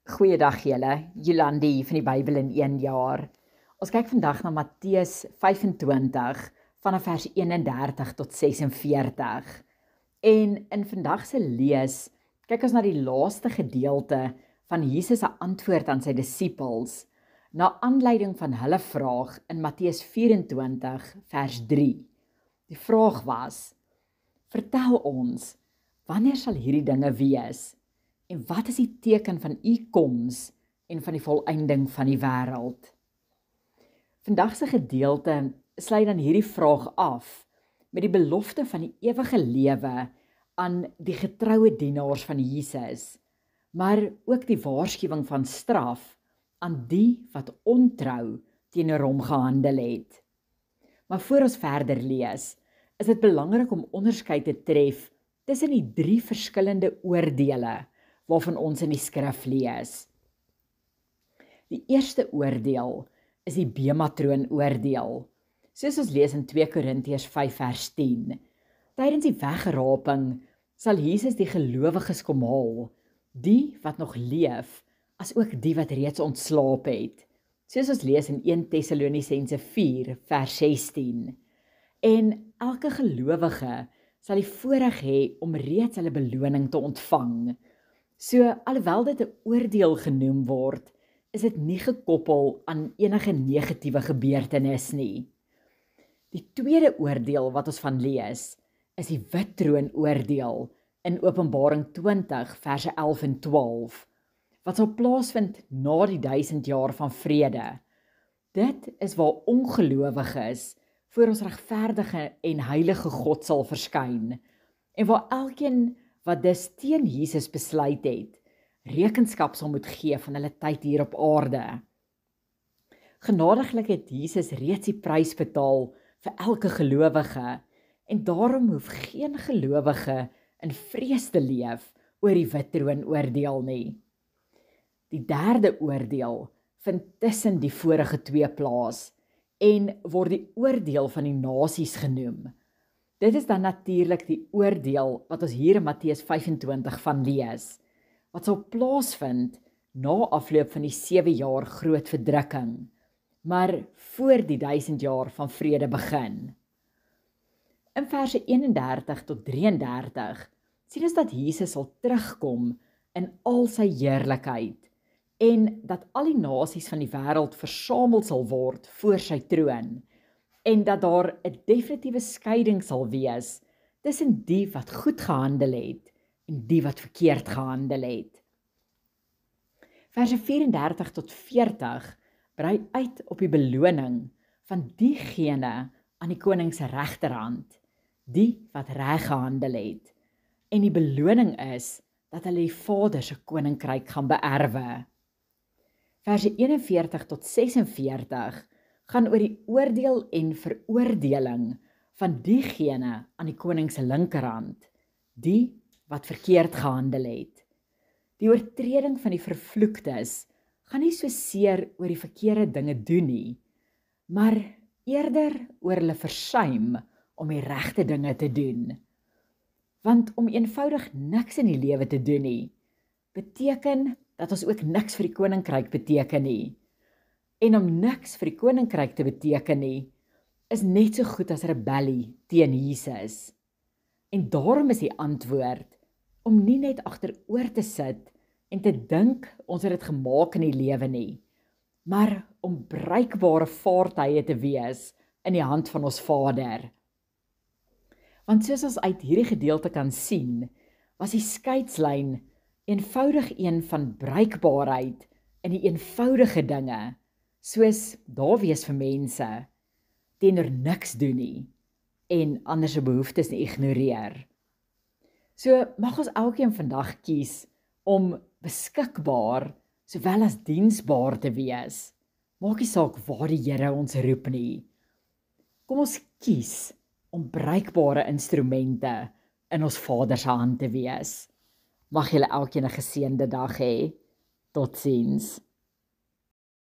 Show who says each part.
Speaker 1: Goeiedag julle, Jolandi hier van die Bybel in 1 jaar. Ons kyk vandag na Matteus 25 vanaf vers 31 tot 46. En in vandag se lees kyk ons na die laaste gedeelte van Jesus se antwoord aan sy disippels na aanleiding van hulle vraag in Matteus 24 vers 3. Die vraag was: "Vertel ons, wanneer sal hierdie dinge wees? En wat is die teken van u koms en van die volëinding van die wêreld?" Vandag se gedeelte sluit dan hierdie vraag af met die belofte van die ewige lewe aan die getroue dienaars van Jesus, maar ook die waarskuwing van straf aan die wat ontrou teenoor hom gehandel het. Maar voor ons verder lees, is dit belangrik om onderskeid te tref tussen die 3 verskillende oordeele waarvan ons in die skrif lees. Die eerste oordeel is die Bema-troon oordeel, soos ons lees in 2 Korintiërs 5 vers 10. Tydens die wegraping sal Jesus die gelowiges kom haal, die wat nog leef, as ook die wat reeds ontslaap het, soos ons lees in 1 Tessalonisense 4 vers 16. En elke gelowige sal die voorreg hê om reeds hulle beloning te ontvang. So, alhoewel dit 'n oordeel genoem word, is dit nie gekoppel aan enige negatiewe gebeurtenis nie. Die tweede oordeel wat ons van lees, is die wit troon oordeel in Openbaring 20 verse 11 en 12, wat sal plaasvind na die 1000 jaar van vrede. Dit is waar ongelowiges voor ons regverdige en heilige God sal verskyn, en waar elkeen wat dus teen Jesus besluit het, rekenskap sal moet gee van hulle tyd hier op aarde. Genadiglik het Jesus reeds die prys betaal vir elke gelowige, en daarom hoef geen gelowige in vrees te leef oor die wit troon oordeel nie. Die derde oordeel vind tussen die vorige 2 plaas en word die oordeel van die nasies genoem. Dit is dan natuurlik die oordeel wat ons hier in Matteus 25 van lees, wat sal plaasvind na afloop van die 7 jaar groot verdrukking, maar voor die 1000 jaar van vrede begin. In verse 31 tot 33 sien ons dat Jesus sal terugkom in al sy heerlikheid en dat al die nasies van die wêreld versamel sal word voor sy troon, en dat daar 'n definitiewe skeiding sal wees tussen die wat goed gehandel het en die wat verkeerd gehandel het. Verse 34 tot 40 brei uit op die beloning van diegene aan die koning se regterhand, die wat reg gehandel het, en die beloning is dat hulle die Vader se koninkryk gaan beerwe. Verse 41 tot 46 gaan oor die oordeel en veroordeling van diegene aan die koning se linkerhand, die wat verkeerd gehandel het. Die oortreding van die vervloektes gaan nie so seer oor die verkeerde dinge doen nie, maar eerder oor hulle versuim om die regte dinge te doen. Want om eenvoudig niks in die lewe te doen nie, beteken dat ons ook niks vir die koninkryk beteken nie. En om niks vir die koninkryk te beteken nie, is net so goed as rebellie teen Jesus. En daarom is die antwoord om nie net agteroor te sit en te dink ons het dit gemaak in die lewe nie, maar om bruikbare vaartuie te wees in die hand van ons Vader. Want soos ons uit hierdie gedeelte kan sien, was die skeidslyn eenvoudig een van bruikbaarheid in die eenvoudige dinge, soos daar wees vir mense, teenoor niks doen nie, en ander se behoeftes ignoreer. So mag ons elkeen vandag kies om beskikbaar sowel as diensbaar te wees. Maak nie saak waar die Here ons roep nie. Kom ons kies om bruikbare instrumente in ons Vader se hand te wees. Mag julle elkeen 'n geseënde dag hê. Totsiens.